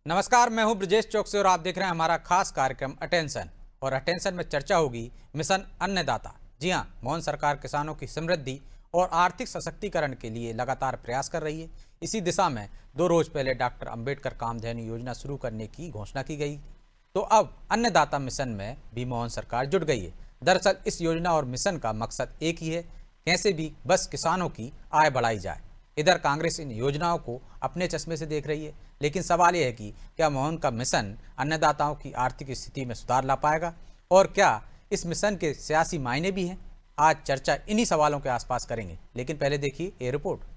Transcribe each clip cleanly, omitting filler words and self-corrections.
नमस्कार, मैं हूं ब्रजेश चौकसी और आप देख रहे हैं हमारा खास कार्यक्रम अटेंशन। और अटेंशन में चर्चा होगी मिशन अन्नदाता। जी हां, मोहन सरकार किसानों की समृद्धि और आर्थिक सशक्तिकरण के लिए लगातार प्रयास कर रही है। इसी दिशा में 2 रोज पहले डॉक्टर अंबेडकर कामधेनु योजना शुरू करने की घोषणा की गई। तो अब अन्नदाता मिशन में भी मोहन सरकार जुट गई है। दरअसल इस योजना और मिशन का मकसद एक ही है, कैसे भी बस किसानों की आय बढ़ाई जाए। इधर कांग्रेस इन योजनाओं को अपने चश्मे से देख रही है, लेकिन सवाल यह है कि क्या मोहन का मिशन अन्नदाताओं की आर्थिक स्थिति में सुधार ला पाएगा और क्या इस मिशन के सियासी मायने भी हैं। आज चर्चा इन्हीं सवालों के आसपास करेंगे, लेकिन पहले देखिए ये रिपोर्ट।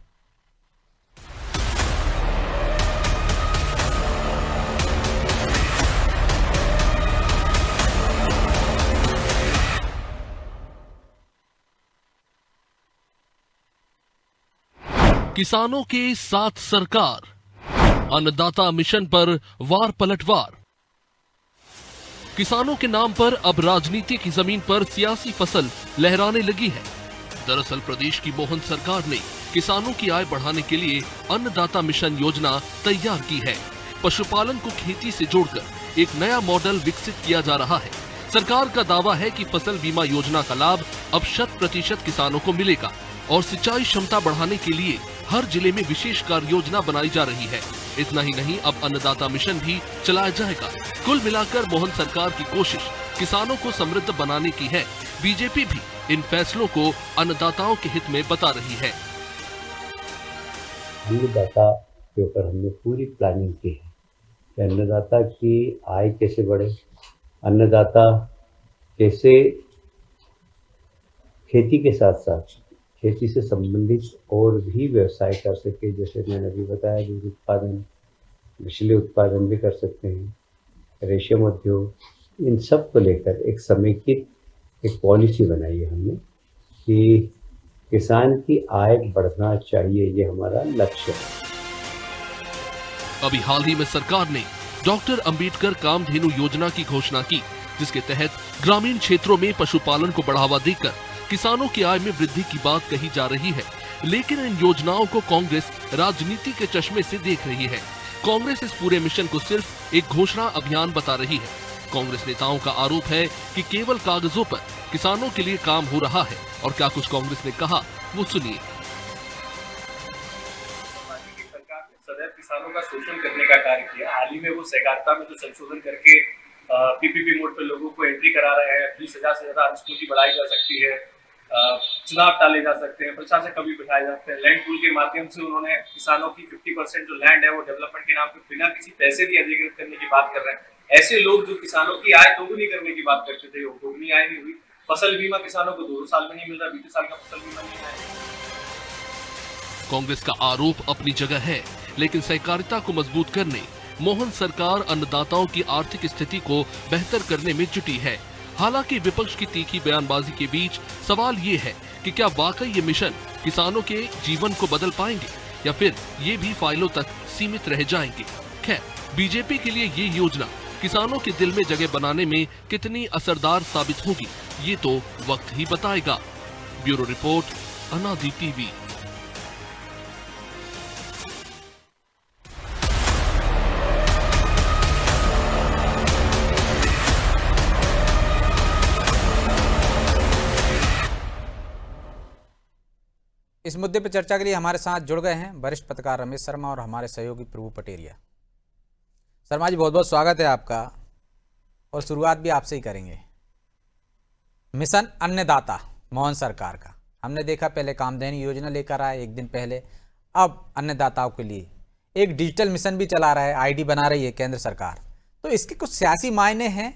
किसानों के साथ सरकार, अन्नदाता मिशन पर वार पलटवार। किसानों के नाम पर अब राजनीति की जमीन पर सियासी फसल लहराने लगी है। दरअसल प्रदेश की मोहन सरकार ने किसानों की आय बढ़ाने के लिए अन्नदाता मिशन योजना तैयार की है। पशुपालन को खेती से जोड़कर एक नया मॉडल विकसित किया जा रहा है। सरकार का दावा है कि फसल बीमा योजना का लाभ अब 100% किसानों को मिलेगा और सिंचाई क्षमता बढ़ाने के लिए हर जिले में विशेष कार्य योजना बनाई जा रही है। इतना ही नहीं, अब अन्नदाता मिशन भी चलाया जाएगा। कुल मिलाकर मोहन सरकार की कोशिश किसानों को समृद्ध बनाने की है। बीजेपी भी इन फैसलों को अन्नदाताओं के हित में बता रही है। अन्नदाता के ऊपर हमने पूरी प्लानिंग की है कि अन्नदाता की आय कैसे बढ़े, अन्नदाता कैसे खेती के साथ साथ खेती से संबंधित और भी व्यवसाय कर सके। जैसे मैंने अभी बताया, दूध उत्पादन, मछली उत्पादन भी कर सकते हैं, रेशम उद्योग, इन सब को लेकर एक समेकित एक पॉलिसी बनाई है हमने कि किसान की आय बढ़ना चाहिए, ये हमारा लक्ष्य है। अभी हाल ही में सरकार ने डॉक्टर अंबेडकर कामधेनु योजना की घोषणा की, जिसके तहत ग्रामीण क्षेत्रों में पशुपालन को बढ़ावा देकर किसानों की आय में वृद्धि की बात कही जा रही है। लेकिन इन योजनाओं को कांग्रेस राजनीति के चश्मे से देख रही है। कांग्रेस इस पूरे मिशन को सिर्फ एक घोषणा अभियान बता रही है। कांग्रेस नेताओं का आरोप है कि केवल कागजों पर किसानों के लिए काम हो रहा है। और क्या कुछ कांग्रेस ने कहा, वो सुनिए। सरकार ने सदैव किसानों का शोषण करने का कार्य किया। हाल ही में वो सहकारिता में जो संशोधन करके पीपीपी मोड पर लोगों को एंट्री करा रहे हैं। 20,000 से ज्यादा अनुसूची बढ़ाई जा सकती है, चुनाव टाले जा सकते हैं, प्रशासक कभी बिठाए जाते हैं। लैंड पूल के माध्यम से उन्होंने किसानों की 50% जो लैंड है वो डेवलपमेंट के नाम पे बिना किसी पैसे दिए अधिकृत करने की बात कर रहे हैं। ऐसे लोग जो किसानों की आय दोगुनी करने की बात करते थे, वो दोगुनी आय नहीं हुई। फसल बीमा किसानों को 2 साल में नहीं मिल रहा, 20 साल का फसल बीमा नहीं आया। कांग्रेस का आरोप अपनी जगह है, लेकिन सहकारिता को मजबूत करने मोहन सरकार अन्नदाताओं की आर्थिक स्थिति को बेहतर करने में जुटी है। हालांकि विपक्ष की तीखी बयानबाजी के बीच सवाल ये है कि क्या वाकई ये मिशन किसानों के जीवन को बदल पाएंगे या फिर ये भी फाइलों तक सीमित रह जाएंगे। खैर, बीजेपी के लिए ये योजना किसानों के दिल में जगह बनाने में कितनी असरदार साबित होगी, ये तो वक्त ही बताएगा। ब्यूरो रिपोर्ट, अनादि टीवी। इस मुद्दे पर चर्चा के लिए हमारे साथ जुड़ गए हैं वरिष्ठ पत्रकार रमेश शर्मा और हमारे सहयोगी प्रभु पटेरिया। शर्मा जी, बहुत बहुत स्वागत है आपका और शुरुआत भी आपसे ही करेंगे। मिशन अन्नदाता मोहन सरकार का हमने देखा, पहले कामधेनु योजना लेकर आए एक दिन पहले, अब अन्नदाताओं के लिए एक डिजिटल मिशन भी चला रहा है, आईडी बना रही है केंद्र सरकार। तो इसके कुछ सियासी मायने हैं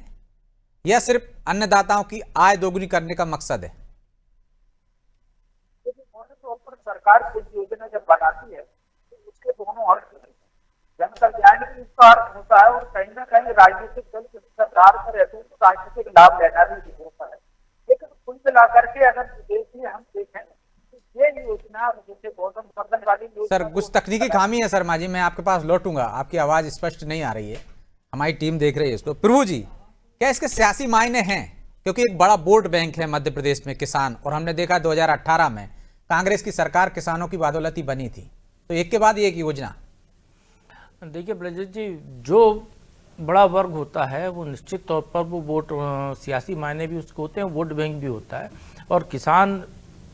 या सिर्फ अन्नदाताओं की आय दोगुनी करने का मकसद है? सरकार कोई योजना जब बनाती है तो उसके दोनों अर्थ होते हैं। जन कल्याण भी उसका अर्थ होता है और कहीं ना कहीं राजनीतिक दल जब सरकार में रहते हैं तो राजनीतिक लाभ लेना भी होता है। लेकिन कुल मिला करके अगर विदेश में हम देखें तो ये योजना जैसे गौतम वर्धन वाली योजना, सर कुछ तकनीकी खामी है शर्मा जी, मैं आपके पास लौटूंगा, आपकी आवाज स्पष्ट नहीं आ रही है, हमारी टीम देख रही है इसको। प्रभु जी, क्या इसके सियासी मायने हैं? क्योंकि एक बड़ा वोट बैंक है मध्य प्रदेश में किसान, और हमने देखा 2018 में कांग्रेस की सरकार किसानों की बादौलती बनी थी, तो एक के बाद एक योजना। देखिए ब्रजेश जी, जो बड़ा वर्ग होता है वो निश्चित तौर पर वो वोट सियासी मायने भी उसके होते हैं, वोट बैंक भी होता है। और किसान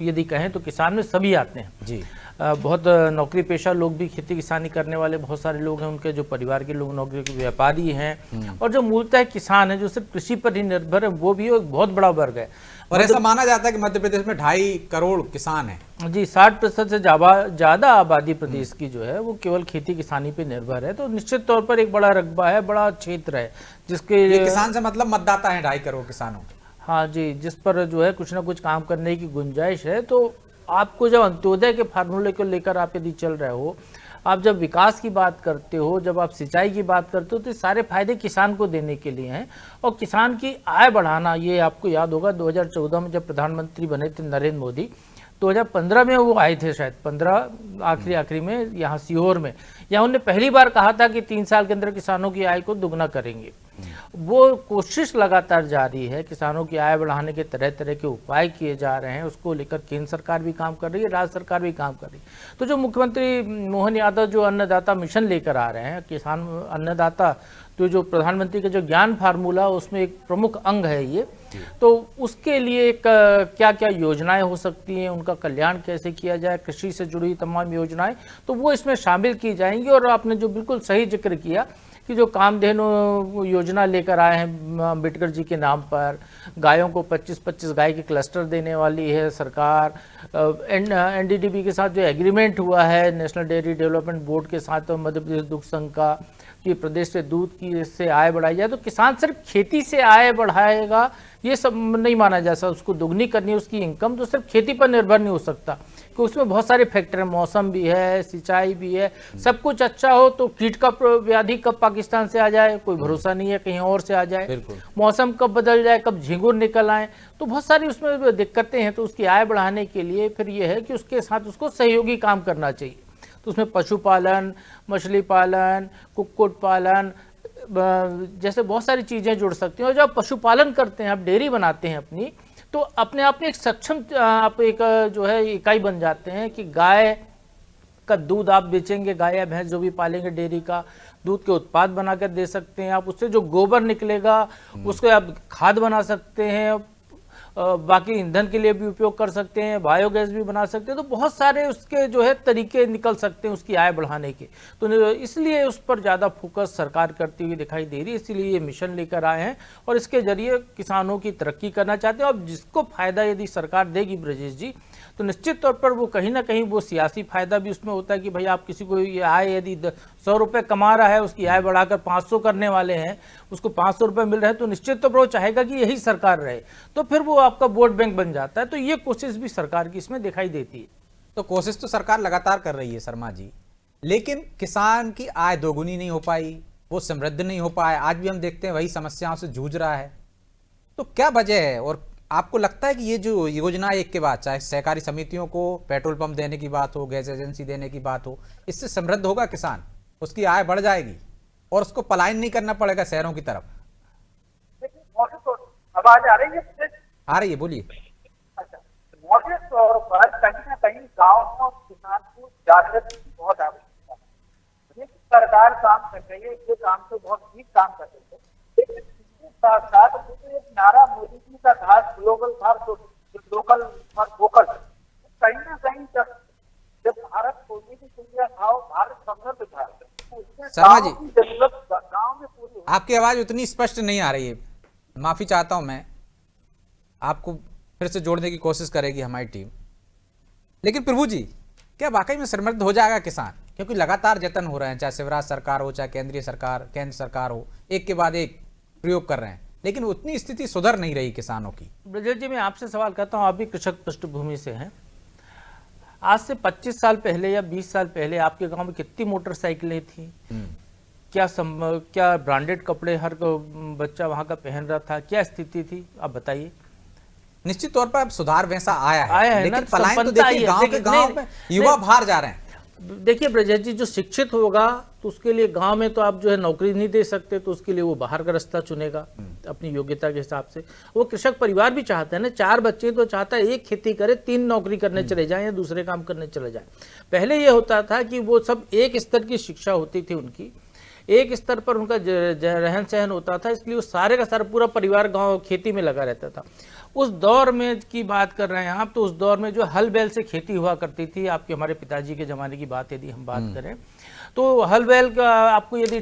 यदि कहें तो किसान में सभी आते हैं जी। बहुत नौकरी पेशा लोग भी, खेती किसानी करने वाले बहुत सारे लोग हैं, उनके जो परिवार के लोग नौकरी के व्यापारी हैं, और जो मूलतः किसान है जो सिर्फ कृषि पर ही निर्भर है, वो भी एक बहुत बड़ा वर्ग है। और ऐसा माना जाता है कि मध्य प्रदेश में 2.5 करोड़ किसान हैं। जी, 60% से ज़्यादा आबादी प्रदेश की जो है वो केवल खेती किसानी पे निर्भर है। तो निश्चित तौर पर एक बड़ा रकबा है, बड़ा क्षेत्र है जिसके ये किसान से मतलब मतदाता है 2.5 करोड़ किसानों। हाँ जी, जिस पर जो है कुछ ना कुछ काम करने की गुंजाइश है। तो आपको जब अंत्योदय के फार्मूले को लेकर आप यदि चल रहे हो, आप जब विकास की बात करते हो, जब आप सिंचाई की बात करते हो, तो सारे फायदे किसान को देने के लिए हैं। और किसान की आय बढ़ाना, ये आपको याद होगा 2014 में जब प्रधानमंत्री बने थे नरेंद्र मोदी, 2015 में वो आए थे, शायद 15 आखिरी में यहाँ सीहोर में, यहाँ उन्होंने पहली बार कहा था कि 3 साल के अंदर किसानों की आय को दुगना करेंगे। वो कोशिश लगातार जारी है, किसानों की आय बढ़ाने के तरह तरह के उपाय किए जा रहे हैं, उसको लेकर केंद्र सरकार भी काम कर रही है, राज्य सरकार भी काम कर रही है। तो जो मुख्यमंत्री मोहन यादव जो अन्नदाता मिशन लेकर आ रहे हैं, किसान अन्नदाता, तो जो प्रधानमंत्री के जो ज्ञान फार्मूला उसमें एक प्रमुख अंग है ये, तो उसके लिए क्या क्या योजनाएं हो सकती हैं, उनका कल्याण कैसे किया जाए, कृषि से जुड़ी तमाम योजनाएं, तो वो इसमें शामिल की जाएंगी। और आपने जो बिल्कुल सही जिक्र किया कि जो कामधेनु योजना लेकर आए हैं अम्बेडकर जी के नाम पर, गायों को 25-25 गाय के क्लस्टर देने वाली है सरकार। एनडीडीबी के साथ जो एग्रीमेंट हुआ है नेशनल डेयरी डेवलपमेंट बोर्ड के साथ, मध्य प्रदेश दुग्ध संघ का, कि प्रदेश से दूध की से आय बढ़ाई जाए। तो किसान सिर्फ खेती से आय बढ़ाएगा ये सब नहीं माना जा सकता, उसको दुगनी करनी है उसकी इनकम, तो सिर्फ खेती पर निर्भर नहीं हो सकता, कि उसमें बहुत सारे फैक्टर हैं, मौसम भी है, सिंचाई भी है, सब कुछ अच्छा हो तो कीट का व्याधि कब पाकिस्तान से आ जाए कोई भरोसा नहीं है, कहीं और से आ जाए, मौसम कब बदल जाए, कब झींगुर निकल आए, तो बहुत सारी उसमें दिक्कतें हैं। तो उसकी आय बढ़ाने के लिए फिर ये है कि उसके साथ उसको सहयोगी काम करना चाहिए। तो उसमें पशुपालन, मछली पालन, कुक्कुट पालन जैसे बहुत सारी चीज़ें जुड़ सकती हैं। और जब आप पशुपालन करते हैं, आप डेयरी बनाते हैं अपनी, तो अपने आप में एक सक्षम आप एक जो है इकाई बन जाते हैं कि गाय का दूध आप बेचेंगे, गाय या भैंस जो भी पालेंगे डेयरी का दूध के उत्पाद बनाकर दे सकते हैं आप, उससे जो गोबर निकलेगा उसको आप खाद बना सकते हैं, बाकी ईंधन के लिए भी उपयोग कर सकते हैं, बायोगैस भी बना सकते हैं। तो बहुत सारे उसके जो है तरीके निकल सकते हैं उसकी आय बढ़ाने के। तो इसलिए उस पर ज़्यादा फोकस सरकार करती हुई दिखाई दे रही है, इसलिए ये मिशन लेकर आए हैं और इसके जरिए किसानों की तरक्की करना चाहते हैं। और जिसको फायदा यदि सरकार देगी ब्रजेश जी, तो निश्चित तौर पर वो कहीं ना कहीं वो सियासी फायदा भी उसमें होता है कि भाई आप किसी को ये आय यदि 100 रुपये कमा रहा है, उसकी आय बढ़ाकर 500 करने वाले हैं, उसको 500 रुपये मिल रहे हैं, तो निश्चित तौर पर वो चाहेगा कि यही सरकार रहे, तो फिर वो आपका वोट बैंक बन जाता है। तो ये कोशिश भी सरकार की इसमें दिखाई देती है। तो कोशिश तो सरकार लगातार कर रही है शर्मा जी, लेकिन किसान की आय दोगुनी नहीं हो पाई, वो समृद्ध नहीं हो पाया, आज भी हम देखते हैं वही समस्याओं से जूझ रहा है। तो क्या वजह है? और आपको लगता है कि ये जो योजना एक के बाद, चाहे सहकारी समितियों को पेट्रोल पंप देने की बात हो, गैस एजेंसी देने की बात हो, इससे समृद्ध होगा किसान, उसकी आय बढ़ जाएगी और उसको पलायन नहीं करना पड़ेगा शहरों की तरफ? आवाज आ रही है? आ रही है, बोलिए। अच्छा, मौके तौर पर कहीं ना कहीं गाँव में किसान को जागृत बहुत आवश्यकता है। सरकार काम कर रही है, ये काम तो बहुत ठीक काम कर रही है, लेकिन साथ साथ एक नारा मोदी जी का था, global for local for vocal. कहीं ना कहीं जब भारत पॉजिटिव इंडिया था, भारत समृद्ध था, शर्मा जी जरूरत गाँव में पूरी। आपकी आवाज उतनी स्पष्ट नहीं आ रही है, माफी चाहता हूं मैं, आपको फिर से जोड़ने की कोशिश करेगी हमारी टीम। लेकिन प्रभु जी, क्या वाकई में समृद्ध हो जाएगा किसान? क्योंकि लगातार जतन हो रहे हैं, चाहे शिवराज सरकार हो, चाहे केंद्र सरकार हो, एक के बाद एक प्रयोग कर रहे हैं, लेकिन उतनी स्थिति सुधर नहीं रही किसानों की। ब्रजेश जी, मैं आपसे सवाल करता हूं, आप भी कृषक पृष्ठभूमि से हैं। आज से 25 साल पहले या 20 साल पहले आपके गांव में कितनी मोटरसाइकिलें थी? क्या ब्रांडेड कपड़े हर बच्चा वहां का पहन रहा था? क्या स्थिति थी, आप बताइए। निश्चित तौर पर अब सुधार वैसा आया है, लेकिन ना, पलायन तो देखिए गांव में युवा बाहर जा रहे हैं। देखिए ब्रजेश जी, जो शिक्षित होगा तो उसके लिए गांव में तो आप जो है नौकरी नहीं दे सकते, तो उसके लिए वो बाहर का रास्ता चुनेगा अपनी योग्यता के हिसाब से। वो कृषक परिवार भी चाहते हैं ना, 4 बच्चे तो चाहता है एक खेती करे, 3 नौकरी करने चले जाएं या दूसरे काम करने चले जाएं। पहले ये होता था कि वो सब एक स्तर की शिक्षा होती थी उनकी, एक स्तर पर उनका रहन सहन होता था, इसलिए वो सारे का सारा पूरा परिवार गांव खेती में लगा रहता था। उस दौर में की बात कर रहे हैं आप, तो उस दौर में जो हल बैल से खेती हुआ करती थी, आपके हमारे पिताजी के ज़माने की बात यदि हम बात करें, तो हल बैल का आपको यदि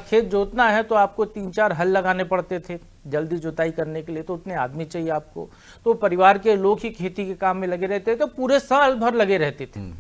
खेत जोतना है तो आपको 3-4 हल लगाने पड़ते थे जल्दी जुताई करने के लिए, तो उतने आदमी चाहिए आपको, तो परिवार के लोग ही खेती के काम में लगे रहते थे, तो पूरे साल भर लगे रहते थे।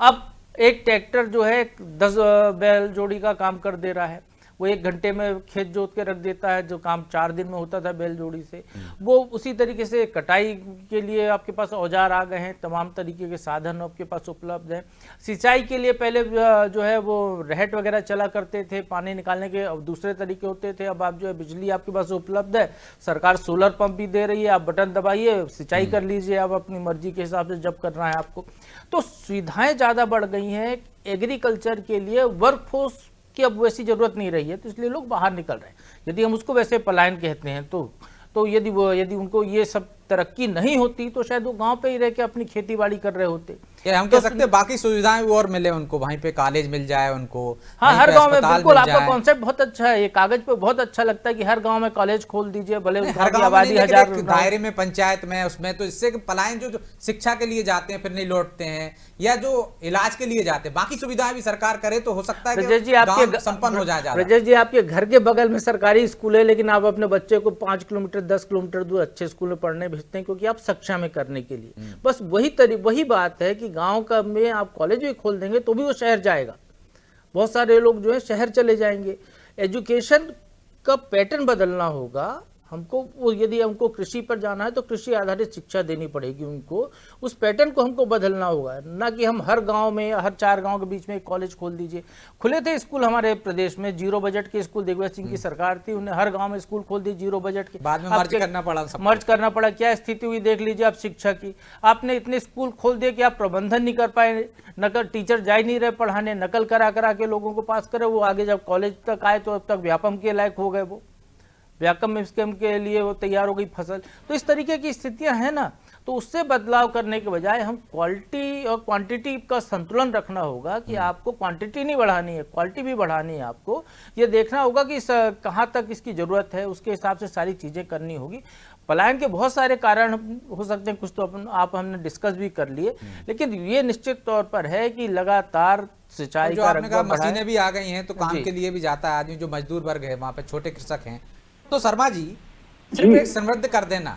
अब एक ट्रैक्टर जो है 10 बैल जोड़ी का काम कर दे रहा है, वो 1 घंटे में खेत जोत के रख देता है, जो काम 4 दिन में होता था बैल जोड़ी से। वो उसी तरीके से कटाई के लिए आपके पास औजार आ गए हैं, तमाम तरीके के साधन आपके पास उपलब्ध हैं। सिंचाई के लिए पहले जो है वो रहट वगैरह चला करते थे, पानी निकालने के अब दूसरे तरीके होते थे। अब आप जो है बिजली आपके पास उपलब्ध है, सरकार सोलर पंप भी दे रही है, आप बटन दबाइए सिंचाई कर लीजिए आप अपनी मर्जी के हिसाब से जब करना है आपको। तो सुविधाएं ज़्यादा बढ़ गई हैं एग्रीकल्चर के लिए, वर्कफोर्स कि अब वैसी जरूरत नहीं रही है, तो इसलिए लोग बाहर निकल रहे हैं। यदि हम उसको वैसे पलायन कहते हैं तो यदि उनको ये सब तरक्की नहीं होती तो शायद वो गांव पे ही रह के अपनी खेती बाड़ी कर रहे होते। क्या हम कह सकते हैं बाकी सुविधाएं भी और मिले उनको, वहीं पे कॉलेज मिल जाए उनको, हाँ, वहीं हर पे गांव में अस्पताल बिल्कुल मिल आपका जाए। कॉन्सेप्ट बहुत अच्छा है, ये कागज पे बहुत अच्छा लगता है कि हर गांव में कॉलेज खोल दीजिए, भले हर उनकी गांव में आबादी नहीं, लेकिन 1000 एक दायरे में पंचायत में उसमें, तो इससे कि पलायन जो शिक्षा के लिए जाते हैं फिर नहीं लौटते हैं, या जो इलाज के लिए जाते हैं, बाकी सुविधाएं भी सरकार करे तो हो सकता है ब्रजेश जी कि आपके गांव संपन्न हो जाए ज्यादा। ब्रजेश जी आपके घर के बगल में सरकारी स्कूल है, लेकिन आप अपने बच्चे को 5 किलोमीटर 10 किलोमीटर दूर अच्छे स्कूल में पढ़ने भेजते हैं क्योंकि आप सक्षम है करने के लिए। बस वही बात है कि गांव का में आप कॉलेज भी खोल देंगे तो भी वो शहर जाएगा, बहुत सारे लोग जो है शहर चले जाएंगे। एजुकेशन का पैटर्न बदलना होगा हमको, वो यदि हमको कृषि पर जाना है तो कृषि आधारित शिक्षा देनी पड़ेगी उनको, उस पैटर्न को हमको बदलना होगा, ना कि हम हर गांव में हर 4 गांव के बीच में एक कॉलेज खोल दीजिए। खुले थे स्कूल हमारे प्रदेश में, 0 बजट के स्कूल, दिग्विजय सिंह की सरकार थी, उन्हें हर गांव में स्कूल खोल दिए 0 बजट के, बाद में मर्ज करना पड़ा। क्या स्थिति हुई देख लीजिए आप शिक्षा की। आपने इतने स्कूल खोल दिए कि आप प्रबंधन नहीं कर पाए, नकल टीचर जा ही नहीं रहे पढ़ाने, नकल करा के लोगों को पास करे, वो आगे जब कॉलेज तक आए तो अब तक व्यापम के लायक हो गए, वो व्यापम स्कीम के लिए वो तैयार हो गई फसल। तो इस तरीके की स्थितियां हैं ना, तो उससे बदलाव करने के बजाय हम क्वालिटी और क्वांटिटी का संतुलन रखना होगा कि आपको क्वांटिटी नहीं बढ़ानी है, क्वालिटी भी बढ़ानी है। आपको ये देखना होगा कि कहाँ तक इसकी ज़रूरत है, उसके हिसाब से सारी चीज़ें करनी होगी। पलायन के बहुत सारे कारण हो सकते हैं, कुछ तो हमने डिस्कस भी कर लिए, लेकिन ये निश्चित तौर पर है कि लगातार सिंचाई जो का आपने कहा रकबा मशीनें भी आ गई हैं तो काम के लिए भी जाता है आदमी, जो मजदूर वर्ग है वहाँ पे छोटे कृषक हैं। तो शर्मा जी, सिर्फ एक समृद्ध कर देना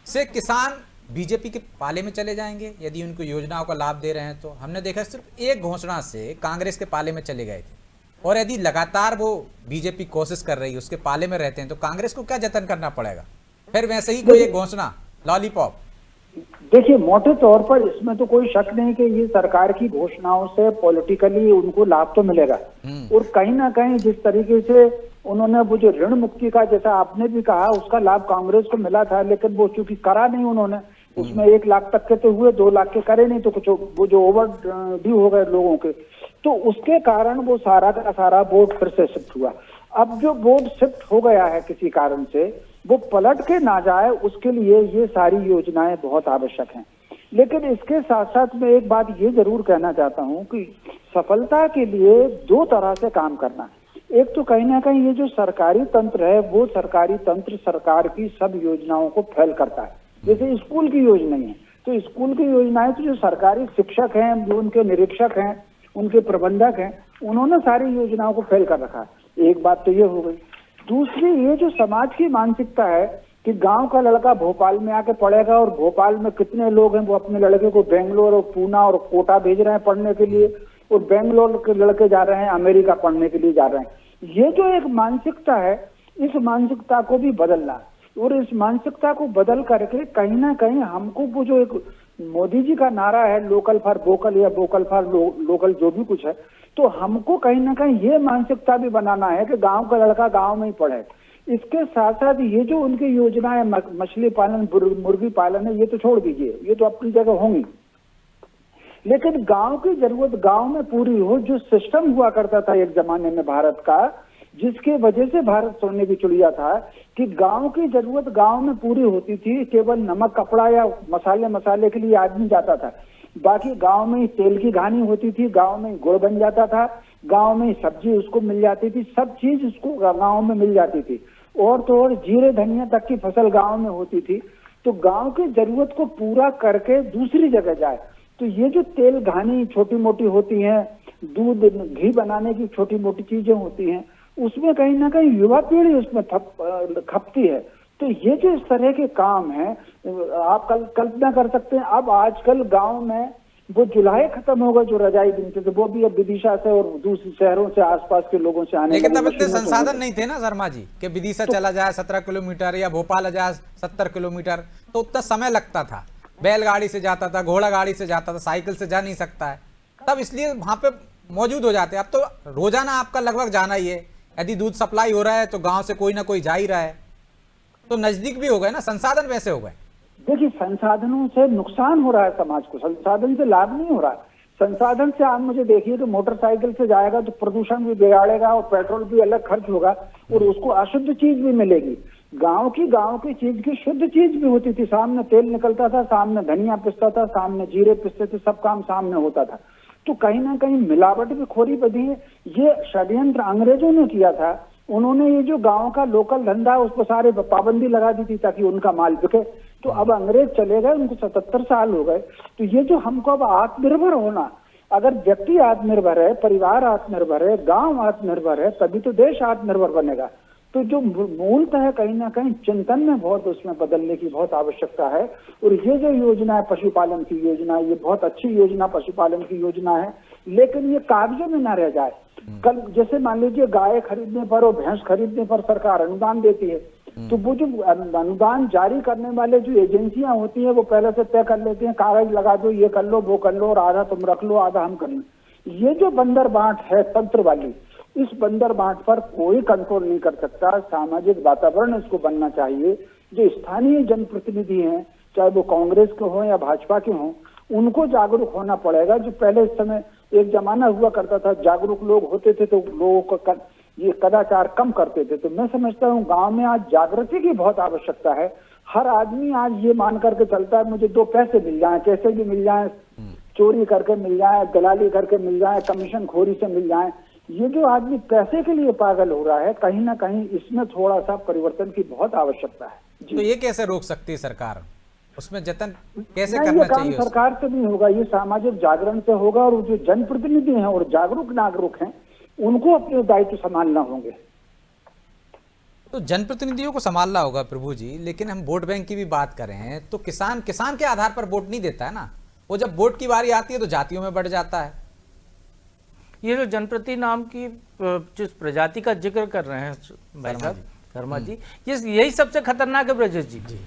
से किसान बीजेपी के पाले में चले जाएंगे यदि उनको योजनाओं का लाभ दे रहे हैं? तो हमने देखा सिर्फ एक घोषणा से कांग्रेस के पाले में चले गए थे, और यदि लगातार वो बीजेपी कोशिश कर रही है उसके पाले में रहते हैं तो कांग्रेस को क्या जतन करना पड़ेगा? फिर वैसे ही कोई एक घोषणा लॉलीपॉप। देखिए, मोटे तौर पर इसमें तो कोई शक नहीं कि ये सरकार की घोषणाओं से पॉलिटिकली उनको लाभ तो मिलेगा, और कहीं ना कहीं जिस तरीके से उन्होंने वो जो ऋण मुक्ति का, जैसा आपने भी कहा, उसका लाभ कांग्रेस को मिला था, लेकिन वो चूंकि करा नहीं उन्होंने, उसमें 1 लाख तक के तो हुए, 2 लाख के करे नहीं, तो कुछ वो जो ओवर ड्यू हो गए लोगों के, तो उसके कारण वो सारा का सारा बोर्ड फिर से शिफ्ट हुआ। अब जो बोर्ड शिफ्ट हो गया है किसी कारण से, वो पलट के ना जाए उसके लिए ये सारी योजनाएं बहुत आवश्यक हैं। लेकिन इसके साथ साथ मैं एक बात ये जरूर कहना चाहता हूं कि सफलता के लिए 2 तरह से काम करना है। एक तो कहीं ना कहीं ये जो सरकारी तंत्र है, वो सरकारी तंत्र सरकार की सब योजनाओं को फेल करता है। जैसे स्कूल की योजनाएं हैं, तो स्कूल की योजनाएं तो जो सरकारी शिक्षक हैं, जो उनके निरीक्षक हैं, उनके प्रबंधक हैं, उन्होंने सारी योजनाओं को फेल कर रखा है। एक बात तो ये हो गई। दूसरी, ये जो समाज की मानसिकता है कि गांव का लड़का भोपाल में आके पढ़ेगा, और भोपाल में कितने लोग हैं वो अपने लड़के को बेंगलोर और पूना और कोटा भेज रहे हैं पढ़ने के लिए, और बेंगलोर के लड़के जा रहे हैं अमेरिका पढ़ने के लिए जा रहे हैं। ये जो एक मानसिकता है, इस मानसिकता को भी बदलना, और इस मानसिकता को बदल करके कहीं ना कहीं हमको वो जो एक मोदी जी का नारा है, लोकल फॉर वोकल या वोकल फॉर लोकल, जो भी कुछ है, तो हमको कहीं ना कहीं ये मानसिकता भी बनाना है कि गांव का लड़का गांव में ही पढ़े। इसके साथ साथ ये जो उनकी योजनाएं मछली पालन, मुर्गी पालन है, ये तो छोड़ दीजिए, ये तो अपनी जगह होंगी, लेकिन गांव की जरूरत गांव में पूरी हो। जो सिस्टम हुआ करता था एक जमाने में भारत का, जिसके वजह से भारत सोने की चिड़िया था, कि गांव की जरूरत गांव में पूरी होती थी, केवल नमक कपड़ा या मसाले के लिए आदमी जाता था। बाकी गांव में तेल की घानी होती थी, गांव में गुड़ बन जाता था, गांव में सब्जी उसको मिल जाती थी, सब चीज उसको गांव में मिल जाती थी। और तो और जीरे धनिया तक की फसल गांव में होती थी। तो गांव की जरूरत को पूरा करके दूसरी जगह जाए, तो ये जो तेल घानी छोटी मोटी होती हैं, दूध घी बनाने की छोटी मोटी चीजें होती हैं, उसमें कहीं ना कहीं युवा पीढ़ी उसमें खपती है। तो ये जो इस तरह के काम है, आप कल्पना कर सकते हैं। अब आजकल गांव में वो जुलाई खत्म होगा जो रजाई बुनते थे, वो भी अब विदिशा से और दूसरे शहरों से आसपास के लोगों से आने। लेकिन तब इतने संसाधन नहीं थे ना शर्मा जी कि विदिशा चला जाए 17 किलोमीटर या भोपाल जाए 70 किलोमीटर, तो उतना समय लगता था। बैलगाड़ी से जाता था, घोड़ा गाड़ी से जाता था, साइकिल से जा नहीं सकता है तब, इसलिए वहां पे मौजूद हो जाते हैं। अब तो रोजाना आपका लगभग जाना ही है। यदि दूध सप्लाई हो रहा है तो गांव से कोई ना कोई जा ही रहा है, तो नजदीक भी हो गए ना, संसाधन वैसे हो गए। देखिए, संसाधनों से नुकसान हो रहा है समाज को, संसाधन से लाभ नहीं हो रहा है। संसाधन से आप मुझे देखिए कि मोटरसाइकिल से जाएगा तो प्रदूषण भी बिगाड़ेगा और पेट्रोल भी अलग खर्च होगा और उसको अशुद्ध चीज भी मिलेगी। गांव की चीज की शुद्ध चीज भी होती थी, सामने तेल निकलता था, सामने धनिया पिसता था, सामने जीरे पिसते थे, सब काम सामने होता था। तो कहीं ना कहीं मिलावट भी खोरी बधी है। ये षड्यंत्र अंग्रेजों ने किया था। उन्होंने ये जो गांव का लोकल धंधा उस पर सारे पाबंदी लगा दी थी ताकि उनका माल बिके। तो अब अंग्रेज चले गए, उनको 77 साल हो गए। तो ये जो हमको अब आत्मनिर्भर होना, अगर व्यक्ति आत्मनिर्भर है, परिवार आत्मनिर्भर है, गांव आत्मनिर्भर है, तभी तो देश आत्मनिर्भर बनेगा। तो जो मूलतः कहीं ना कहीं चिंतन में बहुत उसमें बदलने की बहुत आवश्यकता है। और ये जो योजना है पशुपालन की योजना, ये बहुत अच्छी योजना पशुपालन की योजना है, लेकिन ये कागजों में ना रह जाए। कल जैसे मान लीजिए गाय खरीदने पर और भैंस खरीदने पर सरकार अनुदान देती है, तो वो जो अनुदान जारी करने वाले जो एजेंसियां होती हैं वो पहले से तय कर लेती हैं, कागज लगा दो, ये कर लो, वो कर लो, और आधा तुम रख लो, आधा हम कर लो। ये जो बंदर बांट है तंत्र वाली, इस बंदर बांट पर कोई कंट्रोल नहीं कर सकता। सामाजिक वातावरण इसको बनना चाहिए। जो स्थानीय जनप्रतिनिधि हैं, चाहे वो कांग्रेस के हों या भाजपा के हों, उनको जागरूक होना पड़ेगा। जो पहले इस समय एक जमाना हुआ करता था, जागरूक लोग होते थे तो लोगों का ये कदाचार कम करते थे। तो मैं समझता हूँ गांव में आज जागृति की बहुत आवश्यकता है। हर आदमी आज ये मान करके चलता है मुझे 2 पैसे मिल जाए, कैसे भी मिल जाए, चोरी करके मिल जाए, दलाली करके मिल जाए, कमीशन खोरी से मिल जाए। ये जो आदमी पैसे के लिए पागल हो रहा है, कहीं ना कहीं इसमें थोड़ा सा परिवर्तन की बहुत आवश्यकता है। तो ये कैसे रोक सकती है सरकार, उसमें जतन कैसे नहीं, करना ये काम चाहिए? सरकार से नहीं होगा, ये सामाजिक जागरण से होगा। और जो जनप्रतिनिधि हैं और जागरूक नागरिक हैं, उनको अपने दायित्व संभालना होंगे। तो जनप्रतिनिधियों को संभालना होगा प्रभु जी, लेकिन हम वोट बैंक की भी बात करें तो किसान के आधार पर वोट नहीं देता है ना। वो जब वोट की बारी आती है तो जातियों में बढ़ जाता है। ये जो जनप्रति नाम की जिस प्रजाति का जिक्र कर रहे हैं भाई साहब शर्मा जी, ये यही सबसे खतरनाक है ब्रजेश जी।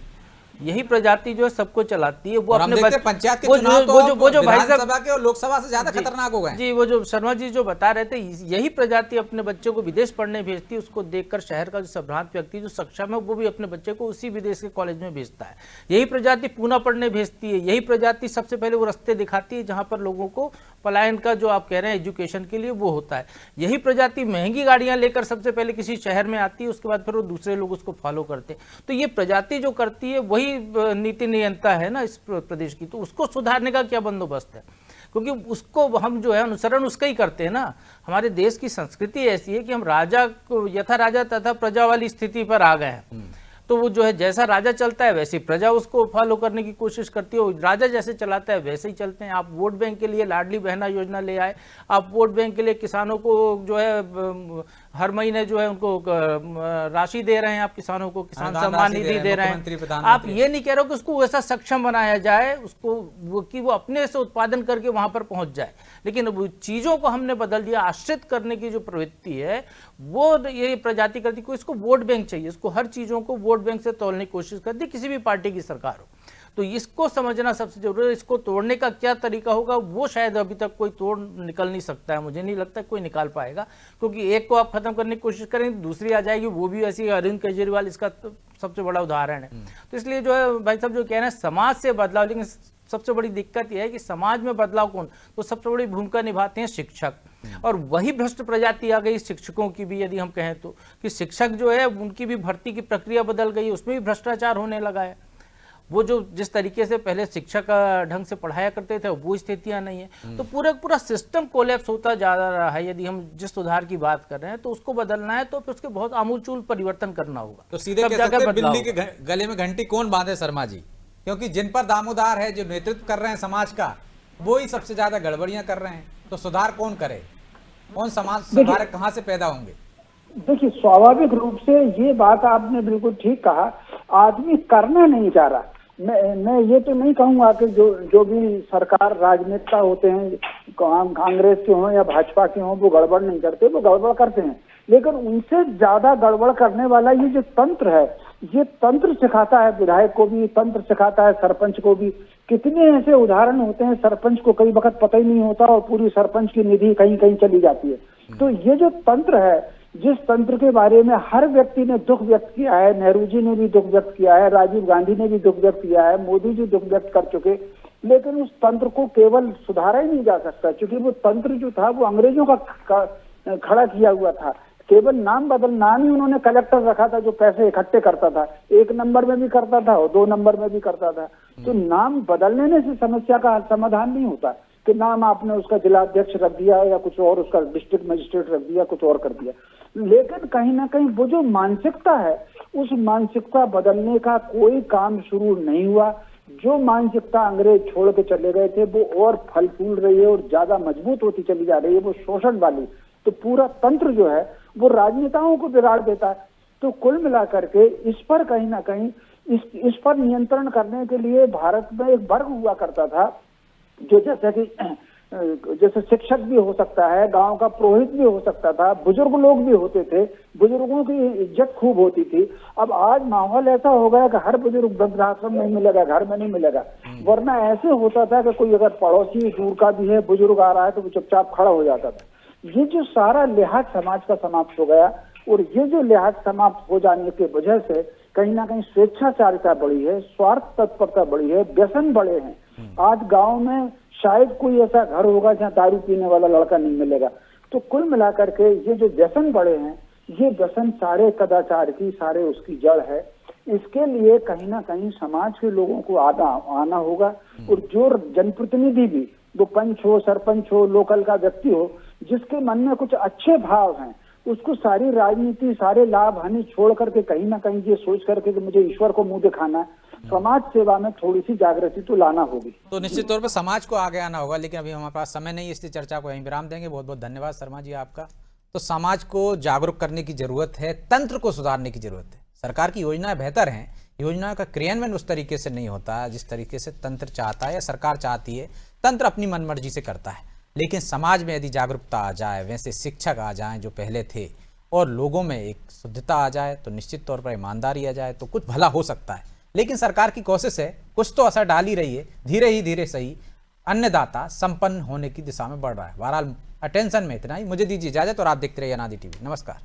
यही प्रजाति जो है सबको चलाती है। वो अपने पंचायत के चुनाव वो जो भाई साहब के और लोकसभा से ज्यादा खतरनाक हो गए जी। वो जो शर्मा जी जो बता रहे थे, यही प्रजाति अपने बच्चे को विदेश पढ़ने भेजती है। उसको देखकर शहर का जो संभ्रांत व्यक्ति जो सक्षम है वो भी अपने बच्चे को उसी विदेश के कॉलेज में भेजता है। यही प्रजाति पूना पढ़ने भेजती है। यही प्रजाति सबसे पहले वो रास्ते दिखाती है जहां पर लोगों को पलायन का जो आप कह रहे हैं एजुकेशन के लिए वो होता है। यही प्रजाति महंगी गाड़ियां लेकर सबसे पहले किसी शहर में आती है, उसके बाद फिर वो दूसरे लोग उसको फॉलो करते हैं। तो ये प्रजाति जो करती है वही नीति नियंता है ना इस प्रदेश की। तो उसको सुधारने का क्या बंदोबस्त है, क्योंकि उसको हम जो है अनुसरण उसका ही करते हैं ना। हमारे देश की संस्कृति ऐसी है कि हम राजा को यथा राजा तथा प्रजा वाली स्थिति पर आ गए हैं। तो वो जो है जैसा राजा चलता है वैसे प्रजा उसको फॉलो करने की कोशिश करती है। राजा जैसे चलाता है वैसे ही चलते हैं। आप वोट बैंक के लिए लाडली बहना योजना ले आए, आप वोट बैंक के लिए किसानों को जो है हर महीने जो है उनको राशि दे रहे हैं, आप किसानों को किसान सम्मान निधि दे रहे हैं। आप ये नहीं कह रहे हो कि उसको वैसा सक्षम बनाया जाए उसको कि वो अपने से उत्पादन करके वहां पर पहुंच जाए, लेकिन चीजों को हमने बदल दिया। आश्रित करने की जो प्रवृत्ति है वो ये प्रजाति करती है। इसको वोट बैंक चाहिए, इसको हर चीजों को वोट बैंक से तोड़ने की कोशिश करती है, किसी भी पार्टी की सरकार हो। तो इसको समझना सबसे जरूरी है। इसको तोड़ने का क्या तरीका होगा वो शायद अभी तक कोई तोड़ निकल नहीं सकता है। मुझे नहीं लगता कोई निकाल पाएगा, क्योंकि एक को आप खत्म करने की कोशिश करेंगे दूसरी आ जाएगी, वो भी ऐसी। अरविंद केजरीवाल इसका सबसे बड़ा उदाहरण है। तो इसलिए जो है भाई साहब जो कह रहे हैं समाज से बदलाव, लेकिन सबसे बड़ी दिक्कत यह है कि समाज में बदलाव कौन, तो सबसे बड़ी भूमिका निभाते हैं शिक्षक। और वही भ्रष्ट प्रजाति आ गई शिक्षकों की भी, यदि हम कहें तो, कि शिक्षक जो है उनकी भी भर्ती की प्रक्रिया बदल गई, उसमें भी भ्रष्टाचार होने लगा है। वो जो जिस तरीके से पहले शिक्षक ढंग से पढ़ाया करते थे वो स्थितियां नहीं है। तो पूरा सिस्टम कोलैप्स होता जा रहा है। यदि हम जिस सुधार की बात कर रहे हैं तो उसको बदलना है तो फिर उसके बहुत आमूलचूल परिवर्तन करना होगा। तो सीधे कह सकते हैं बिल्ली के गले में घंटी कौन बांधे शर्मा जी, क्योंकि जिन पर दामोदार है, जो नेतृत्व कर रहे हैं समाज का, वो ही सबसे ज्यादा गड़बड़ियां कर रहे हैं। तो सुधार कौन करे, कौन समाज सुधारक कहाँ से पैदा होंगे? देखिए, स्वाभाविक रूप से ये बात आपने बिल्कुल ठीक कहा, आदमी करना नहीं चाह रहा। मैं ये तो नहीं कहूंगा कि जो भी सरकार राजनेता होते हैं, कांग्रेस के हों या भाजपा के हों, वो गड़बड़ नहीं करते, वो गड़बड़ करते हैं। लेकिन उनसे ज्यादा गड़बड़ करने वाला ये जो तंत्र है, ये तंत्र सिखाता है विधायक को भी, तंत्र सिखाता है सरपंच को भी। कितने ऐसे उदाहरण होते हैं, सरपंच को कई वक्त पता ही नहीं होता और पूरी सरपंच की निधि कहीं कहीं चली जाती है। तो ये जो तंत्र है, जिस तंत्र के बारे में हर व्यक्ति ने दुख व्यक्त किया है, नेहरू जी ने भी दुख व्यक्त किया है, राजीव गांधी ने भी दुख व्यक्त किया है, मोदी जी दुख व्यक्त कर चुके, लेकिन उस तंत्र को केवल सुधारा ही नहीं जा सकता, क्योंकि वो तंत्र जो था वो अंग्रेजों का खड़ा किया हुआ था। केवल नाम ही उन्होंने कलेक्टर रखा था जो पैसे इकट्ठे करता था, 1 नंबर में भी करता था और 2 नंबर में भी करता था। तो नाम बदलने से समस्या का समाधान नहीं होता कि नाम आपने उसका जिलाध्यक्ष रख दिया या कुछ और, उसका डिस्ट्रिक्ट मजिस्ट्रेट रख दिया, कुछ और कर दिया। लेकिन कहीं ना कहीं वो जो मानसिकता है, उस मानसिकता बदलने का कोई काम शुरू नहीं हुआ। जो मानसिकता अंग्रेज छोड़ के चले गए थे वो और फल फूल रही है और ज्यादा मजबूत होती चली जा रही है, वो शोषण वाली। तो पूरा तंत्र जो है वो राजनेताओं को बिगाड़ देता है। तो कुल मिलाकर के इस पर कहीं ना कहीं इस पर नियंत्रण करने के लिए भारत में एक वर्ग हुआ करता था, जो जैसे शिक्षक भी हो सकता है, गांव का पुरोहित भी हो सकता था, बुजुर्ग लोग भी होते थे, बुजुर्गों की इज्जत खूब होती थी। अब आज माहौल ऐसा हो गया कि हर बुजुर्ग वृद्धाश्रम नहीं मिलेगा, घर में नहीं मिलेगा। वरना ऐसे होता था कि कोई अगर पड़ोसी दूर का भी है, बुजुर्ग आ रहा है तो वो चुपचाप खड़ा हो जाता था। ये जो सारा लिहाज समाज का समाप्त हो गया, और ये जो लिहाज समाप्त हो जाने की वजह से कहीं ना कहीं स्वेच्छाचारिता बढ़ी है, स्वार्थ तत्परता बढ़ी है, व्यसन बढ़े हैं। आज गांव में शायद कोई ऐसा घर होगा जहां दारू पीने वाला लड़का नहीं मिलेगा। तो कुल मिलाकर के ये जो व्यसन बढ़े हैं, ये व्यसन सारे कदाचार की, सारे उसकी जड़ है। इसके लिए कहीं ना कहीं समाज के लोगों को आना होगा, और जो जनप्रतिनिधि भी, वो पंच हो, सरपंच हो, लोकल का व्यक्ति हो, जिसके मन में कुछ अच्छे भाव हैं, उसको सारी राजनीति, सारे लाभ हानि छोड़ करके कहीं ना कहीं ये सोच करके कि मुझे ईश्वर को मुंह दिखाना है, समाज सेवा में थोड़ी सी जागृति तो लाना होगी। तो निश्चित तौर पर समाज को आगे आना होगा, लेकिन अभी हमारे पास समय नहीं, इसलिए चर्चा को यहीं विराम देंगे। बहुत बहुत धन्यवाद शर्मा जी आपका। तो समाज को जागरूक करने की जरूरत है, तंत्र को सुधारने की जरूरत है। सरकार की योजनाएं बेहतर हैं, योजनाओं का क्रियान्वयन उस तरीके से नहीं होता जिस तरीके से तंत्र चाहता है या सरकार चाहती है। तंत्र अपनी मनमर्जी से करता है, लेकिन समाज में यदि जागरूकता आ जाए, वैसे शिक्षक आ जाएं जो पहले थे, और लोगों में एक शुद्धता आ जाए, तो निश्चित तौर पर ईमानदारी आ जाए, तो कुछ भला हो सकता है। लेकिन सरकार की कोशिश है, कुछ तो असर डाल ही रही है, धीरे ही धीरे सही अन्नदाता संपन्न होने की दिशा में बढ़ रहा है। बहरहाल अटेंशन में इतना ही, मुझे दीजिए इजाजत और आप देखते रहिए अनादि टीवी। नमस्कार।